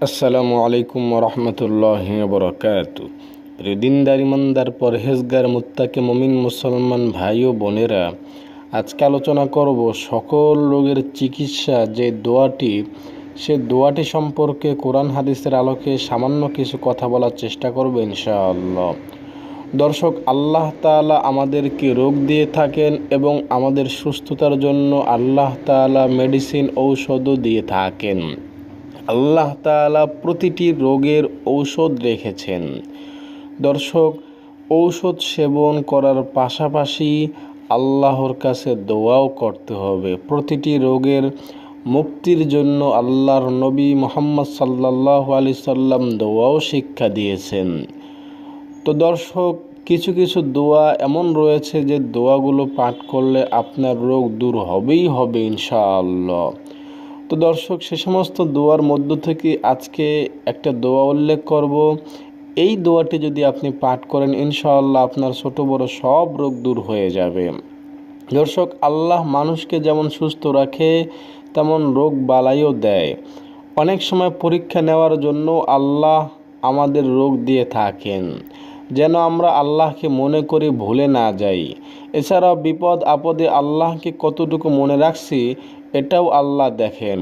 আসসালামু আলাইকুম রহমতুল্লাহি বরকাতু। দিনদার ইমানদার পরহেজগার মুত্তাকি মুমিন মুসলমান ভাই ও বোনেরা, আজকে আলোচনা করব সকল রোগের চিকিৎসা যে দোয়াটি, সে দোয়াটি সম্পর্কে কোরআন হাদিসের আলোকে সামান্য কিছু কথা বলার চেষ্টা করব ইনশাআল্লাহ। দর্শক, আল্লাহ তাআলা আমাদেরকে রোগ দিয়ে থাকেন এবং আমাদের সুস্থতার জন্য আল্লাহ তাআলা মেডিসিন ঔষধও দিয়ে থাকেন। আল্লাহ তাআলা প্রতিটি রোগের ঔষধ রেখেছেন। দর্শক, ঔষধ সেবন করার পাশাপাশি আল্লাহর কাছে দোয়াও করতে হবে। প্রতিটি রোগের মুক্তির জন্য আল্লাহর নবী মুহাম্মদ সাল্লাল্লাহু আলাইহি সাল্লাম দোয়াও শিক্ষা দিয়েছেন। তো দর্শক, কিছু কিছু দোয়া এমন রয়েছে যে দোয়াগুলো পাঠ করলে আপনার রোগ দূর হবেই হবে ইনশাআল্লাহ। তো দর্শক, সে সমস্ত দোয়ার মধ্য থেকে আজকে একটা দোয়া উল্লেখ করব। এই দোয়াটি যদি আপনি পাঠ করেন ইনশাআল্লাহ আপনার ছোট বড় সব রোগ দূর হয়ে যাবে। দর্শক, আল্লাহ মানুষকে যেমন সুস্থ রাখে তেমন রোগ বালাইও দেয়। অনেক সময় পরীক্ষা নেওয়ার জন্য আল্লাহ আমাদের রোগ দিয়ে থাকেন, যেন আমরা আল্লাহকে মনে করে ভুলে না যাই। এছাড়াও বিপদ আপদে আল্লাহকে কতটুকু মনে রাখছি এটাও আল্লাহ দেখেন।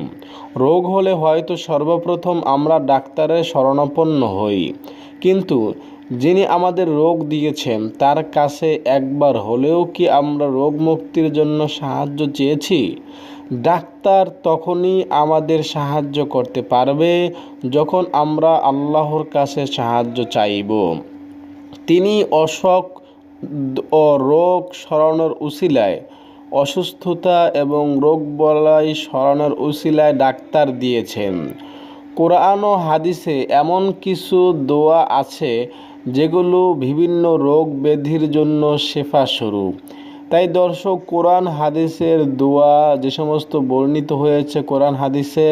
রোগ হলে হয়তো সর্বপ্রথম আমরা ডাক্তারের শরণাপন্ন হই, কিন্তু যিনি আমাদের রোগ দিয়েছেন তার কাছে একবার হলেও কি আমরা রোগ মুক্তির জন্য সাহায্য চেয়েছি? ডাক্তার তখনই আমাদের সাহায্য করতে পারবে যখন আমরা আল্লাহর কাছে সাহায্য চাইব। তিনি অসুখ ও রোগ সরানোর উসিলায়, অসুস্থতা এবং রোগ বালাই সরানোর উসিলায় ডাক্তার দিয়েছেন। কোরআন ও হাদিসে এমন কিছু দোয়া আছে যেগুলো বিভিন্ন রোগ ব্যাধির জন্য শেফা স্বরূপ। তাই দর্শক, কোরআন হাদিসের দোয়া যে সমস্ত বর্ণিত হয়েছে কোরআন হাদিসে,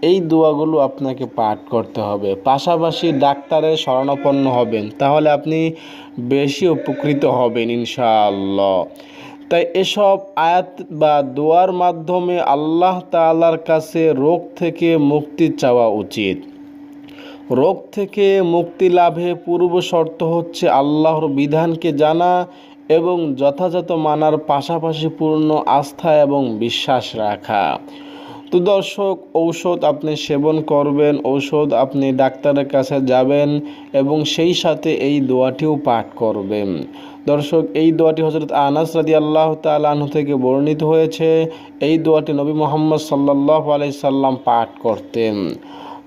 এই দোয়াগুলো আপনাকে পাঠ করতে হবে। পাশাপাশি ডাক্তারের শরণাপন্ন হবেন, তাহলে আপনি বেশি উপকৃত হবেন ইনশাআল্লাহ। তাই এসব আয়াত বা দোয়ার মাধ্যমে আল্লাহ তাআলার কাছে রোগ থেকে মুক্তি চাওয়া উচিত। রোগ থেকে মুক্তি লাভে পূর্ব শর্ত হচ্ছে আল্লাহর বিধানকে জানা এবং যথাযথ মানার পাশাপাশি পূর্ণ আস্থা এবং বিশ্বাস রাখা। তো দর্শক, ঔষধ আপনি সেবন করবেন, ঔষধ আপনি ডাক্তারের কাছে যাবেন এবং সেই সাথে এই দোয়াটিও পাঠ করবেন। দর্শক, এই দোয়াটি হযরত আনাস রাদিয়াল্লাহু তাআলা আনহু থেকে বর্ণিত হয়েছে। এই দোয়াটি নবী মুহাম্মদ সাল্লাল্লাহু আলাইহি সাল্লাম পাঠ করতেন।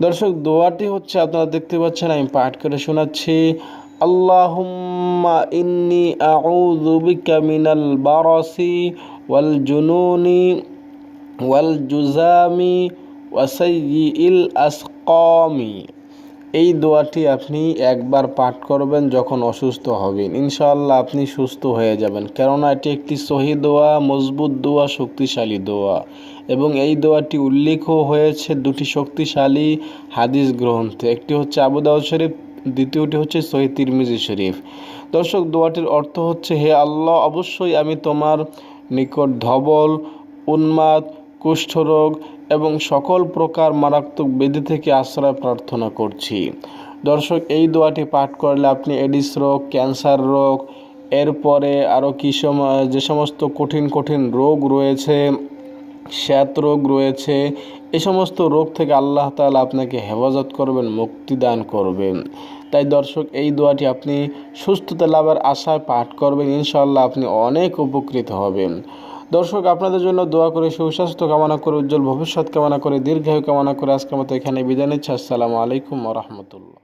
দর্শক, দোয়াটি হচ্ছে, আপনারা দেখতে পাচ্ছেন, আমি পাঠ করে শোনাচ্ছি। আল্লাহুম্মা ইন্নী আউযু বিকা মিনাল বারাসি ওয়াল জুনুনি ওয়াল জুজামি ওয়া সাইয়্যিল আসকামি। এই দোয়াটি আপনি একবার পাঠ করবেন যখন অসুস্থ হবেন, ইনশাআল্লাহ আপনি সুস্থ হয়ে যাবেন। কেননা এটি একটি সহিহ দোয়া, মজবুত দোয়া, শক্তিশালী দোয়া এবং এই দোয়াটি উল্লেখও হয়েছে দুটি শক্তিশালী হাদিস গ্রন্থে। একটি হচ্ছে আবু দাউদ শরীফ, দ্বিতীয়টি হচ্ছে সহিহ তিরমিজি শরীফ। দর্শক, দোয়াটির অর্থ হচ্ছে, হে আল্লাহ, অবশ্যই আমি তোমার নিকট ধবল, উন্মাদ, কুষ্ঠরোগ এবং সকল প্রকার মারাত্মক ব্যাধি থেকে আশ্রয় প্রার্থনা করছি। দর্শক, এই দোয়াটি পাঠ করলে আপনি এডিস রোগ, ক্যান্সার রোগ, এরপরে আরও যে সমস্ত কঠিন কঠিন রোগ রয়েছে, শ্বাত রোগ রয়েছে, এই সমস্ত রোগ থেকে আল্লাহ তাআলা আপনাকে হেফাজত করবেন, মুক্তি দান করবেন। তাই দর্শক, এই দোয়াটি আপনি সুস্থতা লাভের আশায় পাঠ করবেন, ইনশাআল্লাহ আপনি অনেক উপকৃত হবেন। দর্শক, আপনাদের জন্য দোয়া করে, সুস্বাস্থ্য কামনা করে, উজ্জ্বল ভবিষ্যৎ কামনা করে, দীর্ঘায়ু কামনা করে আজকের মতো এখানে বিদায় নিচ্ছি। আসসালামু আলাইকুম ওয়া রাহমাতুল্লাহ।